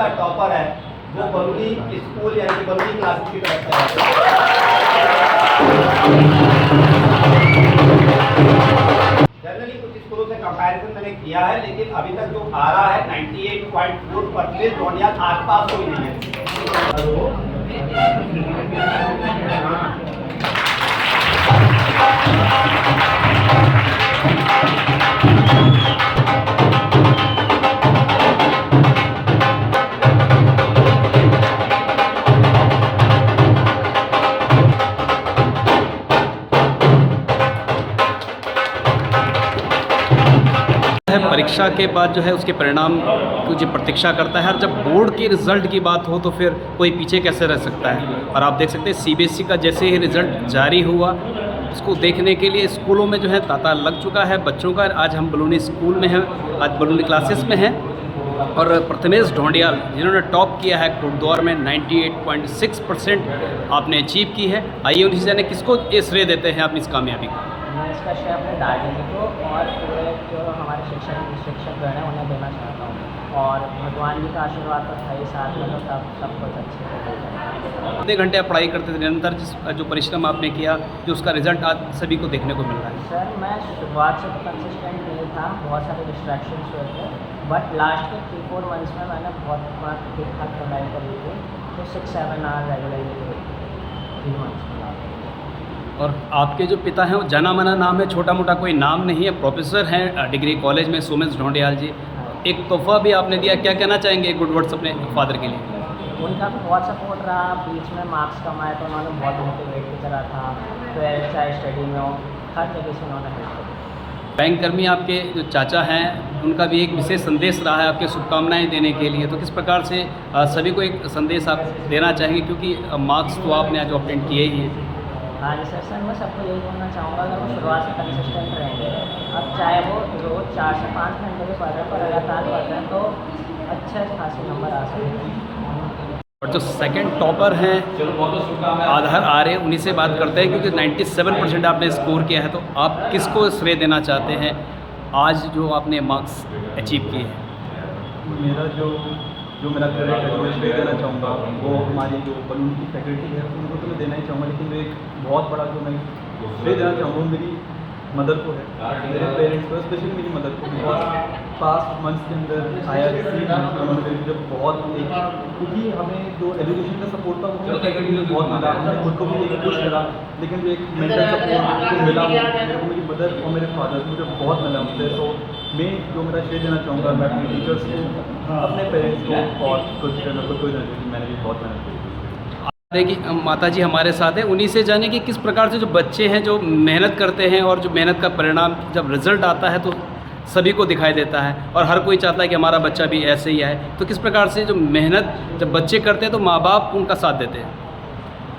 का टॉपर है वो बलूनी स्कूल यानी कि बलूनी क्लासेस की तरफ से जनरली कुछ स्कूलों से कंपैरिजन मैंने किया है, लेकिन अभी तक जो आ रहा है 98.4% ढोंडियाल आसपास कोई नहीं है। परीक्षा के बाद जो है उसके परिणाम की जो प्रतीक्षा करता है, और जब बोर्ड के रिज़ल्ट की बात हो तो फिर कोई पीछे कैसे रह सकता है। और आप देख सकते हैं सीबीएसई का जैसे ही रिज़ल्ट जारी हुआ उसको देखने के लिए स्कूलों में जो है तांता लग चुका है बच्चों का। आज हम बलूनी स्कूल में हैं, आज बलूनी क्लासेस में हैं, और प्रथमेश ढोंडियाल जिन्होंने टॉप किया है कोटद्वार में 98.6% आपने अचीव की है। आइए उनसे जाने किसको ये श्रेय देते हैं अपनी इस कामयाबी को। मैं इसका श्रेय अपने दादाजी को और पूरे जो हमारे शिक्षक हैं उन्हें देना चाहता हूँ, और भगवान जी का आशीर्वाद तो था ही साथ में, तो सब कुछ अच्छे से हो। कितने घंटे आप पढ़ाई करते थे निरंतर, जो परिश्रम आपने किया, जो उसका रिजल्ट आज सभी को देखने को मिल रहा है? सर मैं शुरुआत से तो कंसिस्टेंट नहीं था, बहुत सारे डिस्ट्रैक्शंस हुए थे, बट लास्ट के 3-4 मंथ्स में मैंने बहुत ठीक ठाक पढ़ाई करी थी, तो 6-7 आवर रेगुलरली 3 मंथ्स में। और आपके जो पिता हैं वो जाना माना नाम है, छोटा मोटा कोई नाम नहीं है, प्रोफेसर हैं डिग्री कॉलेज में, सोमेश ढोंडियाल जी। एक तोहफा भी आपने दिया, क्या कहना चाहेंगे गुड वर्ड्स अपने फादर के लिए? उनका भी बहुत सपोर्ट रहा, बीच में मार्क्स कम आए तो उन्होंने बहुत मोटिवेट की तरह था, 12th चाहे स्टडी में हो, हर जगह से उन्होंने हेल्प करी। बैंक कर्मी आपके जो चाचा हैं उनका भी एक विशेष संदेश रहा है आपके शुभकामनाएं देने के लिए, तो किस प्रकार से सभी को एक संदेश आप देना चाहेंगे, क्योंकि मार्क्स तो आपने आज ऑब्टेन किए ही हैं? हाँ जी सर मैं सबको यही बोलना चाहूँगा, अगर वो शुरुआत से कंसिस्टेंट रहेंगे, अब चाहे वो रोज़ 4 से 5 घंटे के पढ़ रहे पर लगातार पढ़ रहे हैं तो अच्छे खासे नंबर आ सकते हैं। और जो सेकंड टॉपर हैं आधार आर्य, उन्हीं से बात करते हैं, क्योंकि 97% आपने स्कोर किया है, तो आप किसको श्रेय देना चाहते हैं आज जो आपने मार्क्स अचीव किए हैं? मेरा क्रेडिट है जो मैं श्रेय देना चाहूँगा वो हमारी जो बलून की फैकल्टी है उनको तो मैं देना ही चाहूँगा, लेकिन एक बहुत बड़ा जो मैं श्रेय देना चाहूँगा मेरी मदर को है, मेरे पेरेंट्स को, स्पेशली मेरी मदर को। बहुत पास्ट मंथ्स के अंदर आया उन्होंने जब बहुत क्योंकि हमें जो एजुकेशन का सपोर्ट था वो फैकल्टी में बहुत मिला, हमने खुद को भी एक कुछ मिला, लेकिन जो एक मेंटल सपोर्ट जो मिला वो मेरी मदर और मेरे फादर मुझे बहुत मिला मुझसे। तो मैं जो मेरा श्रेय देना चाहूँगा मैं अपने टीचर्स को, अपने पेरेंट्स को, और कुछ कोई मैंने भी बहुत मेहनत की। देखिए माता जी हमारे साथ हैं, उन्हीं से जाने कि किस प्रकार से जो बच्चे हैं जो मेहनत करते हैं और जो मेहनत का परिणाम जब रिजल्ट आता है तो सभी को दिखाई देता है, और हर कोई चाहता है कि हमारा बच्चा भी ऐसे ही आए। तो किस प्रकार से जो मेहनत जब बच्चे करते हैं तो माँ बाप उनका साथ देते हैं?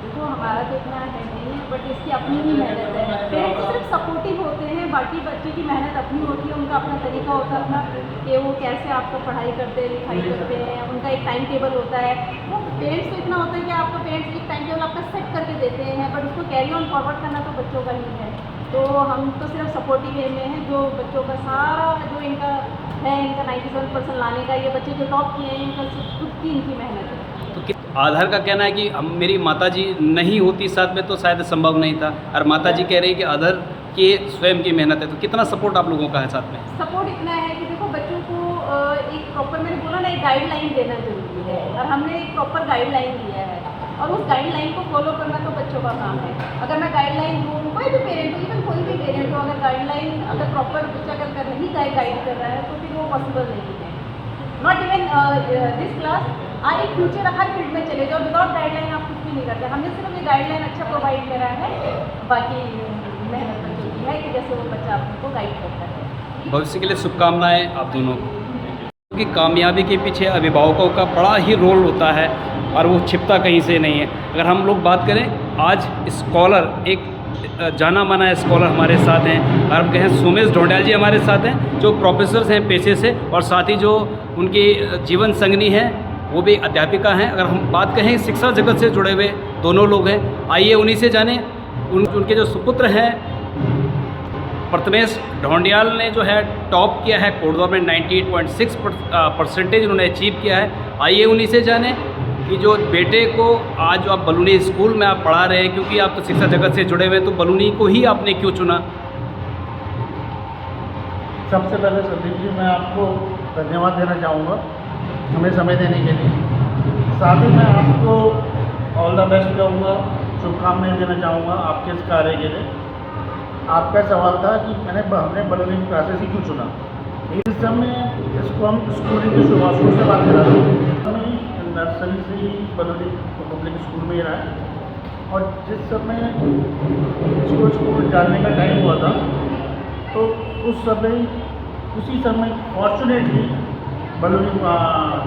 देखो हमारा तो इतना है नहीं है, बट इसकी अपनी ही मेहनत है। पेरेंट्स सिर्फ सपोर्टिव होते हैं, बाकी बच्चे की मेहनत अपनी होती है, उनका अपना तरीका होता है अपना, कि वो कैसे आपको पढ़ाई करते हैं, लिखाई करते हैं, उनका एक टाइम टेबल होता है। वो पेरेंट्स को इतना होता है कि आपका पेरेंट्स एक टाइम टेबल आपका सेट करके देते हैं, बट उसको कैरी ऑन फॉरवर्ड करना तो बच्चों का ही है। तो हम तो सिर्फ सपोर्टिव वे में हैं, जो बच्चों का सारा जो इनका है, इनका 97% लाने का, ये बच्चे जो टॉप किए हैं इनका खुद की इनकी मेहनत है। तो आधार का कहना है कि मेरी माताजी नहीं होती साथ में तो शायद संभव नहीं था, और माताजी कह रही है कि आधार की स्वयं की मेहनत है, तो कितना सपोर्ट आप लोगों का है साथ में? सपोर्ट इतना है कि देखो बच्चों को एक प्रॉपर, मैंने बोला ना, एक गाइडलाइन देना जरूरी है, और हमने एक प्रॉपर गाइडलाइन दिया है, और उस गाइडलाइन को फॉलो करना तो बच्चों का काम है। अगर मैं गाइडलाइन दूँ, कोई भी पेरेंट हो, इवन कोई भी पेरेंट हो, अगर गाइडलाइन अगर प्रॉपर बच्चा अगर नहीं गाइड कर रहा है तो फिर वो पॉसिबल नहीं है। नॉट इवन दिस क्लास, आगे फ्यूचर हर फील्ड में चले जाओ, विदाउट गाइडलाइन आप कुछ भी नहीं करते। हमने सिर्फ ये गाइडलाइन अच्छा प्रोवाइड करा है, बाकी मेहनत बच्चों की है कि जैसे वो बच्चा आपको गाइड करता है। भविष्य के लिए शुभकामनाएं आप दोनों को, क्योंकि कामयाबी के पीछे अभिभावकों का बड़ा ही रोल होता है और वो छिपता कहीं से नहीं है। अगर हम लोग बात करें, आज स्कॉलर, एक जाना माना स्कॉलर हमारे साथ हैं, और हम कहें सोमेश ढोंडियाल जी हमारे साथ हैं, जो प्रोफेसर्स हैं पेशे से, और साथ ही जो उनकी जीवन संगनी है वो भी अध्यापिका हैं। अगर हम बात कहें शिक्षा जगत से जुड़े हुए दोनों लोग हैं, आइए उन्हीं से जानें उनके जो सुपुत्र हैं प्रथमेश ढोंडियाल ने जो है टॉप किया है कोटद्वार में 98.6% उन्होंने अचीव किया है। आइए उन्हीं से जानें कि जो बेटे को आज जो आप बलूनी स्कूल में आप पढ़ा रहे हैं, क्योंकि आप तो शिक्षा जगत से जुड़े हुए हैं, तो बलूनी को ही आपने क्यों चुना? सबसे पहले संदीप जी मैं आपको धन्यवाद देना चाहूँगा हमें समय देने के लिए। साथ ही मैं आपको ऑल द बेस्ट कहूँगा, शुभकामनाएं देना चाहूँगा आपके इस कार्य के लिए। आपका सवाल था कि हमने बलूनी क्लासेस ही क्यों चुना। इस समय इसको हम स्कूलिंग की शुरुआत से बात करा रहे हैं। हमें नर्सरी से ही बलूनी पब्लिक स्कूल में ही रहा है और जिस समय इसको स्कूल जाने का टाइम हुआ था तो उसी समय फॉर्चुनेटली बलूनी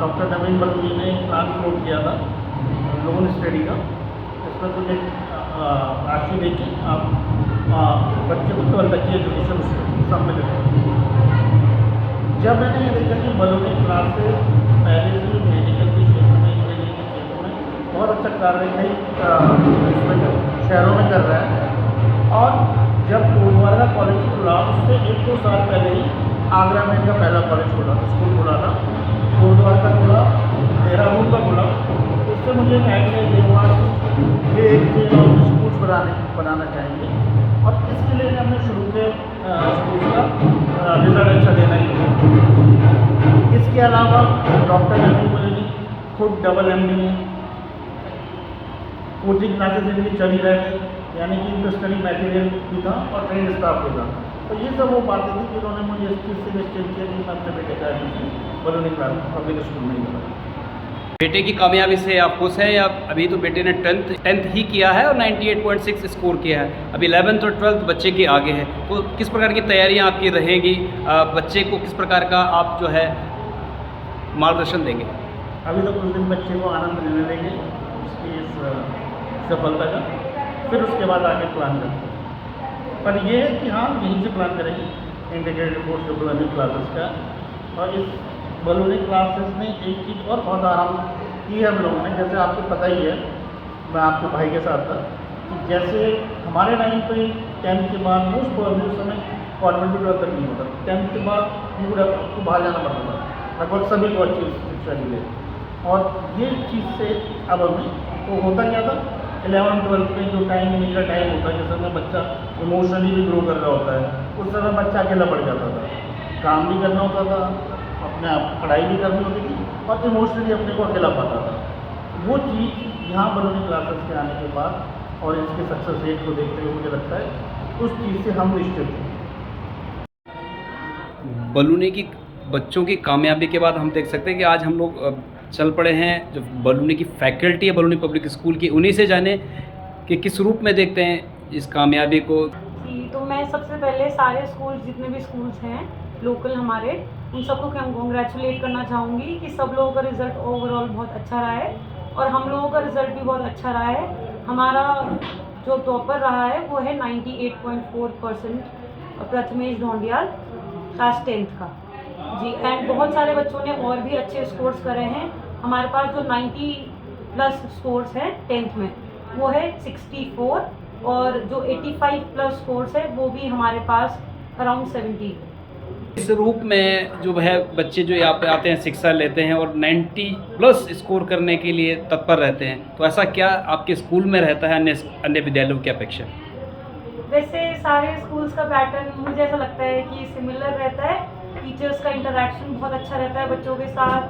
डॉक्टर नवीन बलूनी ने प्लान फ्लोट किया था लोन स्टडी का। इसमें कुछ एक राशि देके आप बच्चे को 12 तक की एजुकेशन सब में देते। जब मैंने ये देखा कि बलूनी क्लासेस पहले से मेडिकल के क्षेत्र में, इंजीनियरिंग के क्षेत्र में बहुत अच्छा कार्य कई शहरों में कर रहा है और जब कोटद्वार का कॉलेज खुला उससे 1-2 साल पहले ही आगरा में इनका पहला कॉलेज खुला, स्कूल खुला था। कोटद्वार का खुला, देहरादून का खुला। उससे मुझे एक आइडिया हुआ कि ये एक स्कूल्स बनाना चाहेंगे और इसके लिए हमने शुरू के स्कूल का रिजल्ट अच्छा देना ही। इसके अलावा डॉक्टर नवीन बलूनी खुद डबल MD हैं, कोचिंग क्लासेज इनकी चली रहे थे, यानी कि इनका स्टडी मटेरियल भी था और ट्रेन स्टाफ भी था। तो ये सब वो बातें थी कि उन्होंने मुझे इस चीज़ से निश्चित किया कि मैं अपने बेटे का admission Baluni class public school में ही करूँ। बेटे की कामयाबी से आप खुश हैं या अभी तो बेटे ने 10th ही किया है और 98.6 स्कोर किया है, अभी 11th और 12th बच्चे के आगे है, तो किस प्रकार की तैयारियां आपकी रहेंगी? बच्चे को किस प्रकार का आप जो है मार्गदर्शन देंगे? अभी तो कुछ दिन बच्चे को आनंद लेने देंगे उसकी इस सफलता का, फिर उसके बाद आगे प्लान करते हैं। पर ये है कि हाँ यहीं से प्लान करेंगे इंटीग्रेटेड कोर्स बलूनी क्लासेस का। और इस बलूनी क्लासेस में एक चीज़ और बहुत आराम की है हम लोगों ने, जैसे आपको पता ही है, मैं आपके भाई के साथ था कि जैसे हमारे टाइम पे 10th के बाद मोस्ट प्रॉब्लम उस समय कॉन्वेंट टू 12th तक नहीं होता। 10th के बाद आपको बाहर जाना पड़ता था, लगभग सभी को अच्छी शिक्षा मिले। और ये चीज़ से अब हमें तो होता क्या था 11th-12th में जो टाइम मेरा टाइम होता है, जिस समय बच्चा इमोशनली भी ग्रो कर रहा होता है, उस समय बच्चा अकेला पड़ जाता था, काम भी करना होता था, अपने आप पढ़ाई भी करनी होती थी और इमोशनली अपने को अकेला पाता था। वो चीज़ यहाँ बलूनी क्लासेस के आने के बाद और इसके सक्सेस रेट को देखते हुए मुझे लगता है उस चीज़ से हम निश्चित हैं। बलूनी की बच्चों की कामयाबी के बाद हम देख सकते हैं कि आज हम लोग चल पड़े हैं जो बलूनी की फैकल्टी है बलूनी पब्लिक स्कूल की, उन्हीं से जाने कि किस रूप में देखते हैं इस कामयाबी को। जी, तो मैं सबसे पहले सारे स्कूल जितने भी स्कूल्स हैं लोकल हमारे, उन सबको कॉन्ग्रेचुलेट करना चाहूँगी कि सब लोगों का रिज़ल्ट ओवरऑल बहुत अच्छा रहा है और हम लोगों का रिज़ल्ट भी बहुत अच्छा रहा है। हमारा जो टॉपर रहा है वो है 98.4% प्रथमेश ढोंडियाल क्लास 10th का जी। एंड बहुत सारे बच्चों ने और भी अच्छे स्कोर्स करे हैं। हमारे पास जो 90+ स्कोर्स हैं 10th में वो है 64 और जो 85+ स्कोर्स है वो भी हमारे पास अराउंड 70। इस रूप में जो है बच्चे जो यहाँ पे आते हैं शिक्षा लेते हैं और 90+ स्कोर करने के लिए तत्पर रहते हैं, तो ऐसा क्या आपके स्कूल में रहता है अन्य विद्यालयों की अपेक्षा? वैसे सारे स्कूल्स का पैटर्न मुझे ऐसा लगता है कि सिमिलर रहता है। टीचर्स का इंटरेक्शन बहुत अच्छा रहता है बच्चों के साथ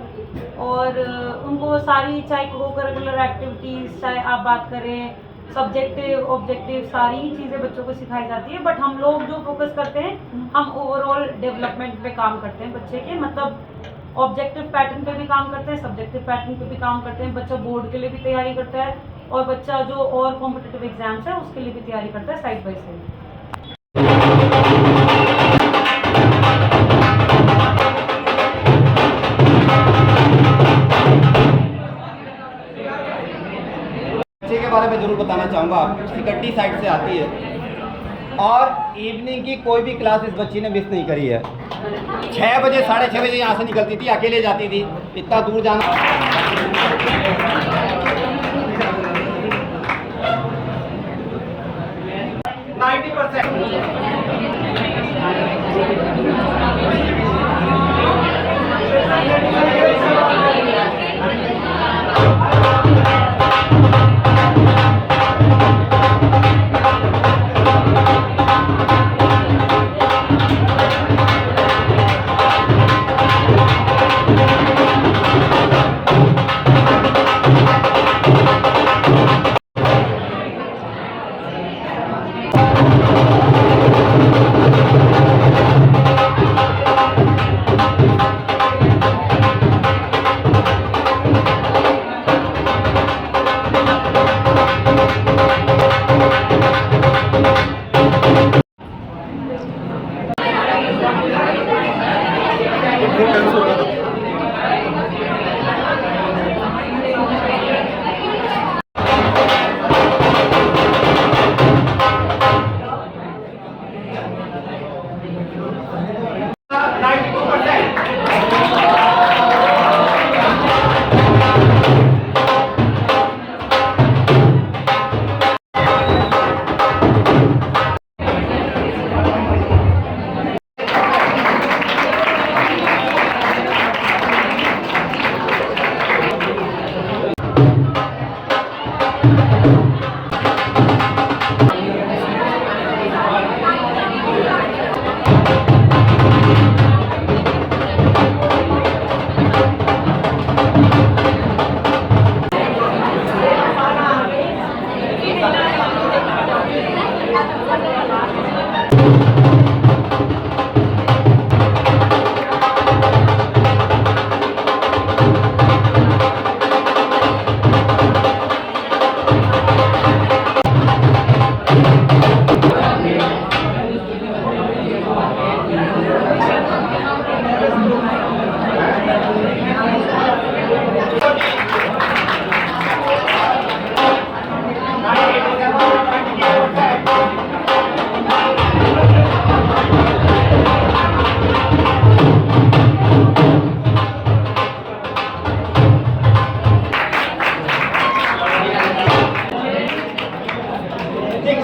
और उनको सारी, चाहे को करिकुलर एक्टिविटीज़, चाहे आप बात करें सब्जेक्टिव ऑब्जेक्टिव, सारी चीज़ें बच्चों को सिखाई जाती है। बट हम लोग जो फोकस करते हैं हम ओवरऑल डेवलपमेंट पे काम करते हैं बच्चे के, मतलब ऑब्जेक्टिव पैटर्न पे भी काम करते हैं, सब्जेक्टिव पैटर्न पे भी काम करते हैं। बच्चा बोर्ड के लिए भी तैयारी करता है और बच्चा जो और कॉम्पिटिटिव एग्जाम्स है उसके लिए भी तैयारी करता है साइड बाई साइड। बच्चे के बारे में ज़रूर बताना चाहूँगा। सिकट्टी साइड से आती है और इवनिंग की कोई भी क्लास इस बच्ची ने मिस नहीं करी है। 6 बजे 6:30 बजे यहाँ से निकलती थी, अकेले जाती थी, इतना दूर जाना। 90%।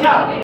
परीक्षा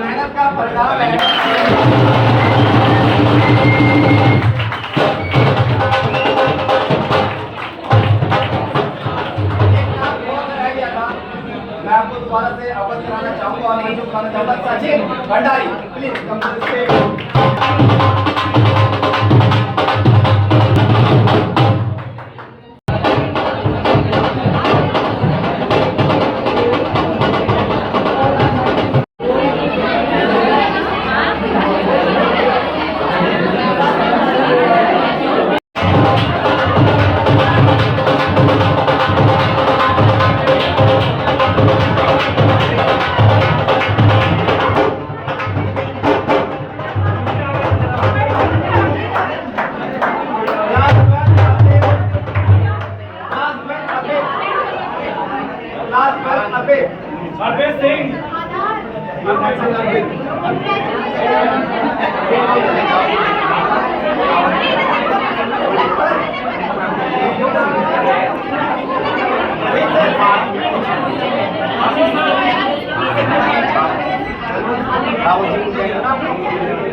मेहनत का परिणाम है। मैं आपको दोबारा से अवगत कराना चाहूंगा और मंजूर कराना चाहूंगा। Sachin Bhandari please come to the stage. Rahul ji